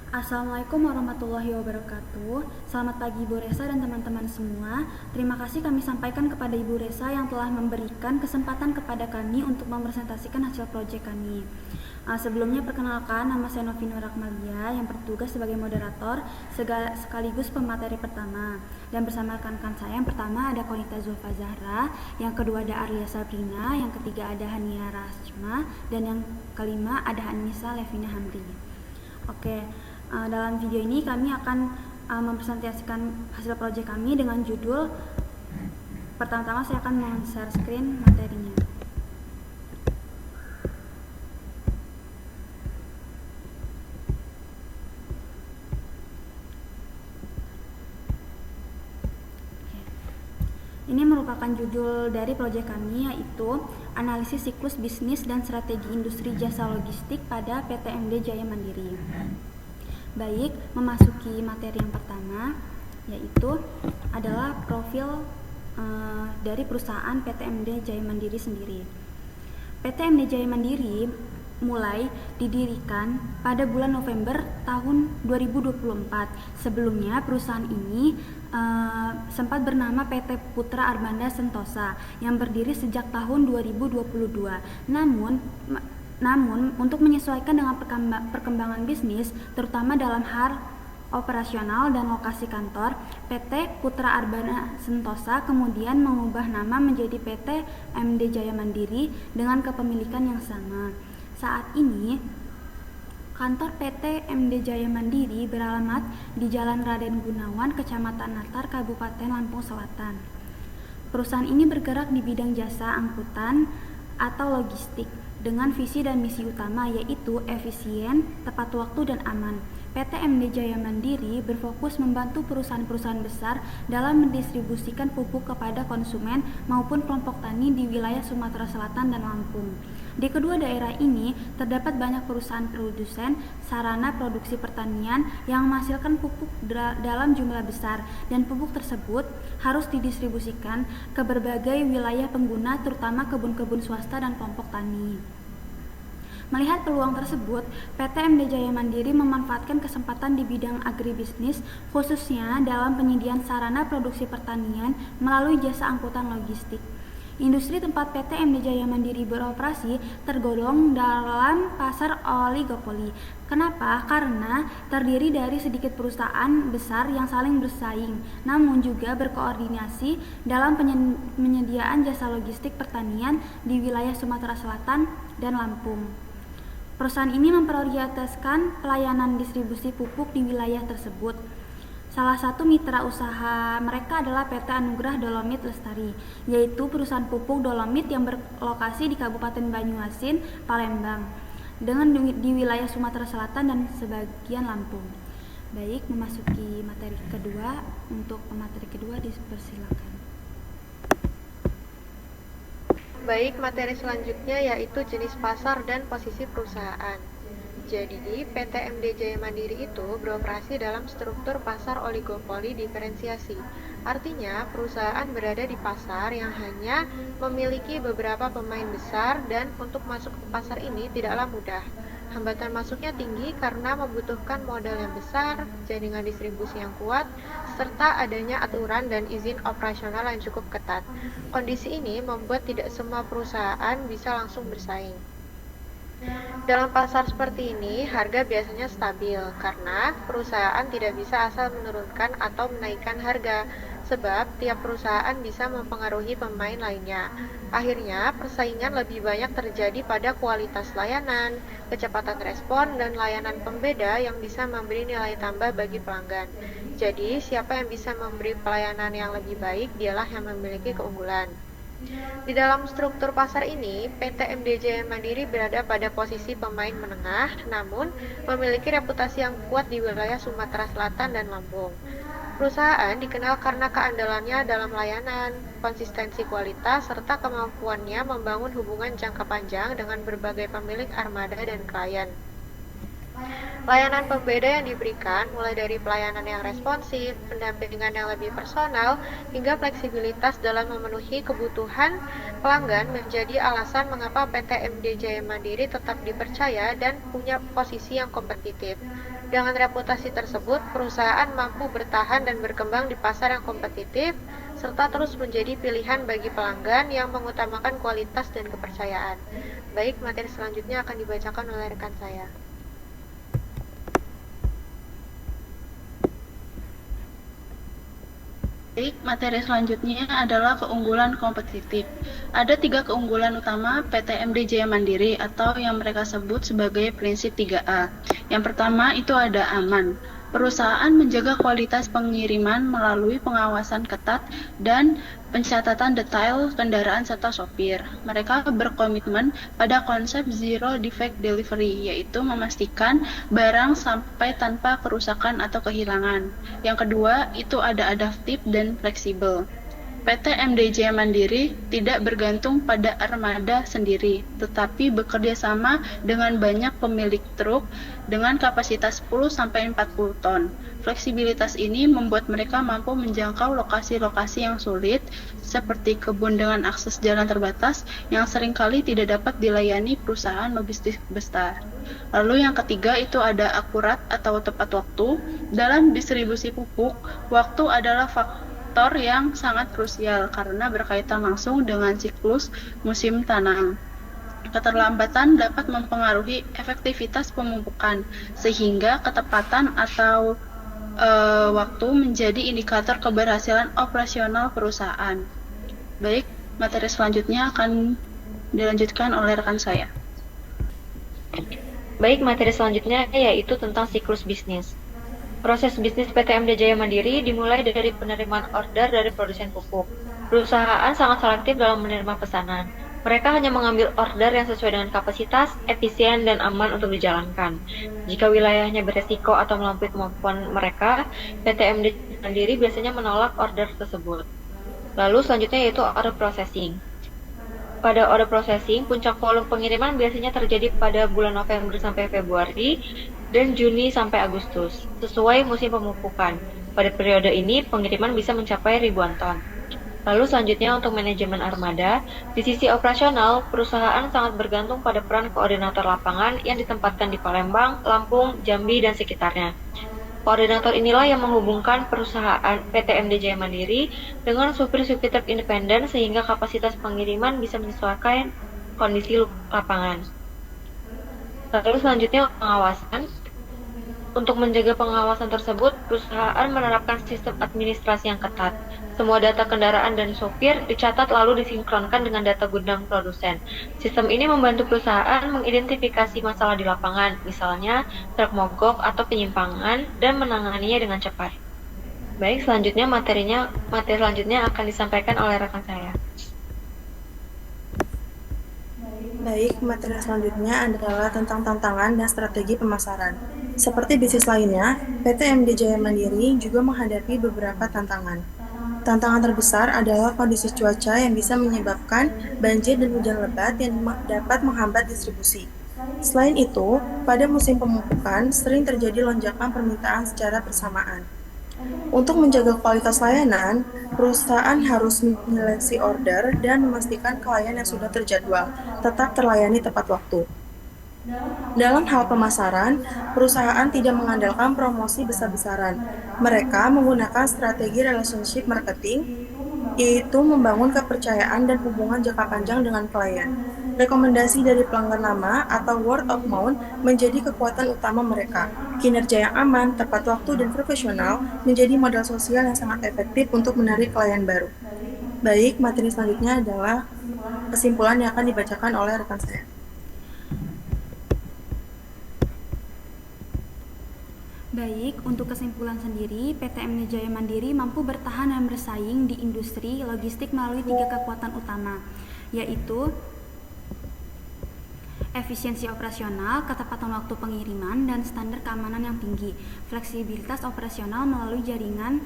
Assalamualaikum warahmatullahi wabarakatuh. Selamat pagi Ibu Resa dan teman-teman semua. Terima kasih kami sampaikan kepada Ibu Resa yang telah memberikan kesempatan kepada kami untuk mempresentasikan hasil proyek kami. Sebelumnya perkenalkan, nama saya Novina Rakmalia yang bertugas sebagai moderator sekaligus pemateri pertama. Dan bersama rekan-rekan saya, yang pertama ada Konita Zulfa Zahra, yang kedua ada Arlia Sabrina, yang ketiga ada Hania Rasma, dan yang kelima ada Anissa Levina Hamri. Dalam video ini kami akan mempresentasikan hasil proyek kami dengan judul. Pertama-tama saya akan men-share screen materinya. Ini merupakan judul dari proyek kami, yaitu Analisis Siklus Bisnis dan Strategi Industri Jasa Logistik pada PT MD Jaya Mandiri. Baik, memasuki materi yang pertama, yaitu adalah profil dari perusahaan PT MD Jaya Mandiri sendiri. PT MD Jaya Mandiri mulai didirikan pada bulan November tahun 2024. Sebelumnya perusahaan ini sempat bernama PT Putra Arbanda Sentosa yang berdiri sejak tahun 2022. Namun untuk menyesuaikan dengan perkembangan bisnis, terutama dalam hal operasional dan lokasi kantor, PT Putra Arbanda Sentosa kemudian mengubah nama menjadi PT MD Jaya Mandiri dengan kepemilikan yang sama. Saat ini, kantor PT MD Jaya Mandiri beralamat di Jalan Raden Gunawan, Kecamatan Natar, Kabupaten Lampung Selatan. Perusahaan ini bergerak di bidang jasa angkutan atau logistik dengan visi dan misi utama, yaitu efisien, tepat waktu, dan aman. PT MD Jaya Mandiri berfokus membantu perusahaan-perusahaan besar dalam mendistribusikan pupuk kepada konsumen maupun kelompok tani di wilayah Sumatera Selatan dan Lampung. Di kedua daerah ini terdapat banyak perusahaan produsen sarana produksi pertanian yang menghasilkan pupuk dalam jumlah besar, dan pupuk tersebut harus didistribusikan ke berbagai wilayah pengguna, terutama kebun-kebun swasta dan kelompok tani. Melihat peluang tersebut, PT MD Jaya Mandiri memanfaatkan kesempatan di bidang agribisnis, khususnya dalam penyediaan sarana produksi pertanian melalui jasa angkutan logistik. Industri tempat PT MD Jaya Mandiri beroperasi tergolong dalam pasar oligopoli. Kenapa? Karena terdiri dari sedikit perusahaan besar yang saling bersaing, namun juga berkoordinasi dalam penyediaan jasa logistik pertanian di wilayah Sumatera Selatan dan Lampung. Perusahaan ini memprioritaskan pelayanan distribusi pupuk di wilayah tersebut. Salah satu mitra usaha mereka adalah PT Anugrah Dolomit Lestari, yaitu perusahaan pupuk dolomit yang berlokasi di Kabupaten Banyuasin, Palembang, dengan di wilayah Sumatera Selatan dan sebagian Lampung. Baik, memasuki materi kedua. Untuk materi kedua dipersilakan. Baik, materi selanjutnya yaitu jenis pasar dan posisi perusahaan. Jadi, PT MD Jaya Mandiri itu beroperasi dalam struktur pasar oligopoli diferensiasi. Artinya, perusahaan berada di pasar yang hanya memiliki beberapa pemain besar, dan untuk masuk ke pasar ini tidaklah mudah. Hambatan masuknya tinggi karena membutuhkan modal yang besar, jaringan distribusi yang kuat, serta adanya aturan dan izin operasional yang cukup ketat. Kondisi ini membuat tidak semua perusahaan bisa langsung bersaing. Dalam pasar seperti ini, harga biasanya stabil karena perusahaan tidak bisa asal menurunkan atau menaikkan harga, sebab tiap perusahaan bisa mempengaruhi pemain lainnya. Akhirnya, persaingan lebih banyak terjadi pada kualitas layanan, kecepatan respon, dan layanan pembeda yang bisa memberi nilai tambah bagi pelanggan. Jadi, siapa yang bisa memberi pelayanan yang lebih baik, dialah yang memiliki keunggulan. Di dalam struktur pasar ini, PT MD Jaya Mandiri berada pada posisi pemain menengah, namun memiliki reputasi yang kuat di wilayah Sumatera Selatan dan Lampung. Perusahaan dikenal karena keandalannya dalam layanan, konsistensi kualitas, serta kemampuannya membangun hubungan jangka panjang dengan berbagai pemilik armada dan klien. Layanan pembeda yang diberikan mulai dari pelayanan yang responsif, pendampingan yang lebih personal, hingga fleksibilitas dalam memenuhi kebutuhan pelanggan menjadi alasan mengapa PT MD Jaya Mandiri tetap dipercaya dan punya posisi yang kompetitif. Dengan reputasi tersebut, perusahaan mampu bertahan dan berkembang di pasar yang kompetitif, serta terus menjadi pilihan bagi pelanggan yang mengutamakan kualitas dan kepercayaan. Baik, materi selanjutnya akan dibacakan oleh rekan saya. Baik, materi selanjutnya adalah keunggulan kompetitif. Ada 3 keunggulan utama PT MD Jaya Mandiri atau yang mereka sebut sebagai prinsip 3A. Yang pertama itu ada aman. Perusahaan menjaga kualitas pengiriman melalui pengawasan ketat dan pencatatan detail kendaraan serta sopir. Mereka berkomitmen pada konsep Zero Defect Delivery, yaitu memastikan barang sampai tanpa kerusakan atau kehilangan. Yang kedua, itu ada adaptif dan fleksibel. PT MD Jaya Mandiri tidak bergantung pada armada sendiri, tetapi bekerja sama dengan banyak pemilik truk dengan kapasitas 10-40 ton. Fleksibilitas ini membuat mereka mampu menjangkau lokasi-lokasi yang sulit, seperti kebun dengan akses jalan terbatas yang seringkali tidak dapat dilayani perusahaan logistik besar. Lalu yang ketiga itu ada akurat atau tepat waktu. Dalam distribusi pupuk, waktu adalah faktor yang sangat krusial karena berkaitan langsung dengan siklus musim tanam. Keterlambatan dapat mempengaruhi efektivitas pemupukan, sehingga ketepatan atau waktu menjadi indikator keberhasilan operasional perusahaan. Baik, materi selanjutnya akan dilanjutkan oleh rekan saya. Baik, materi selanjutnya yaitu tentang siklus bisnis. Proses bisnis PT MD Jaya Mandiri dimulai dari penerimaan order dari produsen pupuk. Perusahaan sangat selektif dalam menerima pesanan. Mereka hanya mengambil order yang sesuai dengan kapasitas, efisien, dan aman untuk dijalankan. Jika wilayahnya beresiko atau melampaui kemampuan mereka, PT MD Jaya Mandiri biasanya menolak order tersebut. Lalu selanjutnya yaitu order processing. Pada order processing, puncak volume pengiriman biasanya terjadi pada bulan November sampai Februari dan Juni sampai Agustus, sesuai musim pemupukan. Pada periode ini, pengiriman bisa mencapai ribuan ton. Lalu selanjutnya untuk manajemen armada, di sisi operasional, perusahaan sangat bergantung pada peran koordinator lapangan yang ditempatkan di Palembang, Lampung, Jambi, dan sekitarnya. Koordinator inilah yang menghubungkan perusahaan PT MD Jaya Mandiri dengan supir-supir truk independen sehingga kapasitas pengiriman bisa menyesuaikan kondisi lapangan. Lalu selanjutnya pengawasan. Untuk menjaga pengawasan tersebut, perusahaan menerapkan sistem administrasi yang ketat. Semua data kendaraan dan sopir dicatat lalu disinkronkan dengan data gudang produsen. Sistem ini membantu perusahaan mengidentifikasi masalah di lapangan, misalnya truk mogok atau penyimpangan, dan menanganinya dengan cepat. Baik, selanjutnya materi selanjutnya akan disampaikan oleh rekan saya. Baik, materi selanjutnya adalah tentang tantangan dan strategi pemasaran. Seperti bisnis lainnya, PT MD Jaya Mandiri juga menghadapi beberapa tantangan. Tantangan terbesar adalah kondisi cuaca yang bisa menyebabkan banjir dan hujan lebat yang dapat menghambat distribusi. Selain itu, pada musim pemupukan sering terjadi lonjakan permintaan secara bersamaan. Untuk menjaga kualitas layanan, perusahaan harus menyeleksi order dan memastikan klien yang sudah terjadwal tetap terlayani tepat waktu. Dalam hal pemasaran, perusahaan tidak mengandalkan promosi besar-besaran. Mereka menggunakan strategi relationship marketing, yaitu membangun kepercayaan dan hubungan jangka panjang dengan klien. Rekomendasi dari pelanggan lama atau word of mouth menjadi kekuatan utama mereka. Kinerja yang aman, tepat waktu, dan profesional menjadi modal sosial yang sangat efektif untuk menarik klien baru. Baik, materi selanjutnya adalah kesimpulan yang akan dibacakan oleh rekan saya. Baik, untuk kesimpulan sendiri, PT MD Jaya Mandiri mampu bertahan dan bersaing di industri logistik melalui 3 kekuatan utama, yaitu efisiensi operasional, ketepatan waktu pengiriman, dan standar keamanan yang tinggi. Fleksibilitas operasional melalui jaringan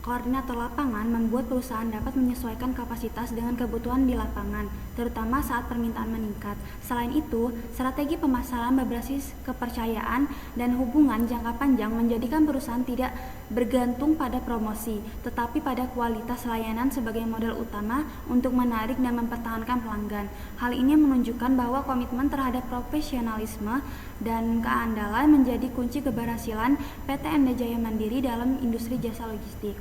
Koordinator lapangan membuat perusahaan dapat menyesuaikan kapasitas dengan kebutuhan di lapangan, terutama saat permintaan meningkat. Selain itu, strategi pemasaran berbasis kepercayaan dan hubungan jangka panjang menjadikan perusahaan tidak bergantung pada promosi, tetapi pada kualitas layanan sebagai modal utama untuk menarik dan mempertahankan pelanggan. Hal ini menunjukkan bahwa komitmen terhadap profesionalisme dan keandalan menjadi kunci keberhasilan PT MD Jaya Mandiri dalam industri jasa logistik.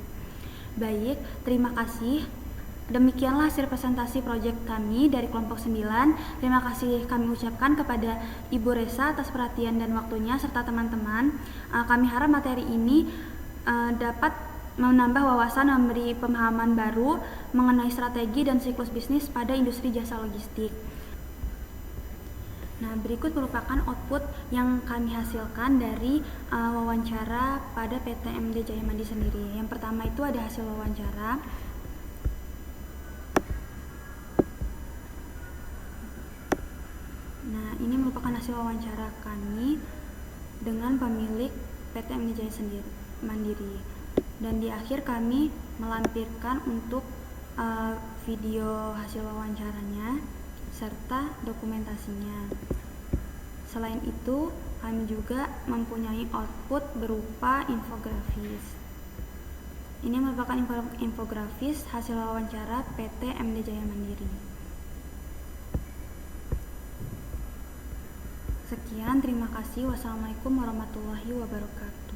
Baik, terima kasih. Demikianlah hasil presentasi proyek kami dari kelompok 9. Terima kasih kami ucapkan kepada Ibu Resa atas perhatian dan waktunya serta teman-teman. Kami harap materi ini dapat menambah wawasan dan memberi pemahaman baru mengenai strategi dan siklus bisnis pada industri jasa logistik. Nah, berikut merupakan output yang kami hasilkan dari wawancara pada PT MD Jaya Mandiri sendiri. Yang pertama itu ada hasil wawancara. Nah, ini merupakan hasil wawancara kami dengan pemilik PT MD Jaya Mandiri. Dan di akhir kami melampirkan untuk video hasil wawancaranya serta dokumentasinya. Selain itu, kami juga mempunyai output berupa infografis. Ini merupakan infografis hasil wawancara PT MD Jaya Mandiri. Sekian, terima kasih. Wassalamualaikum warahmatullahi wabarakatuh.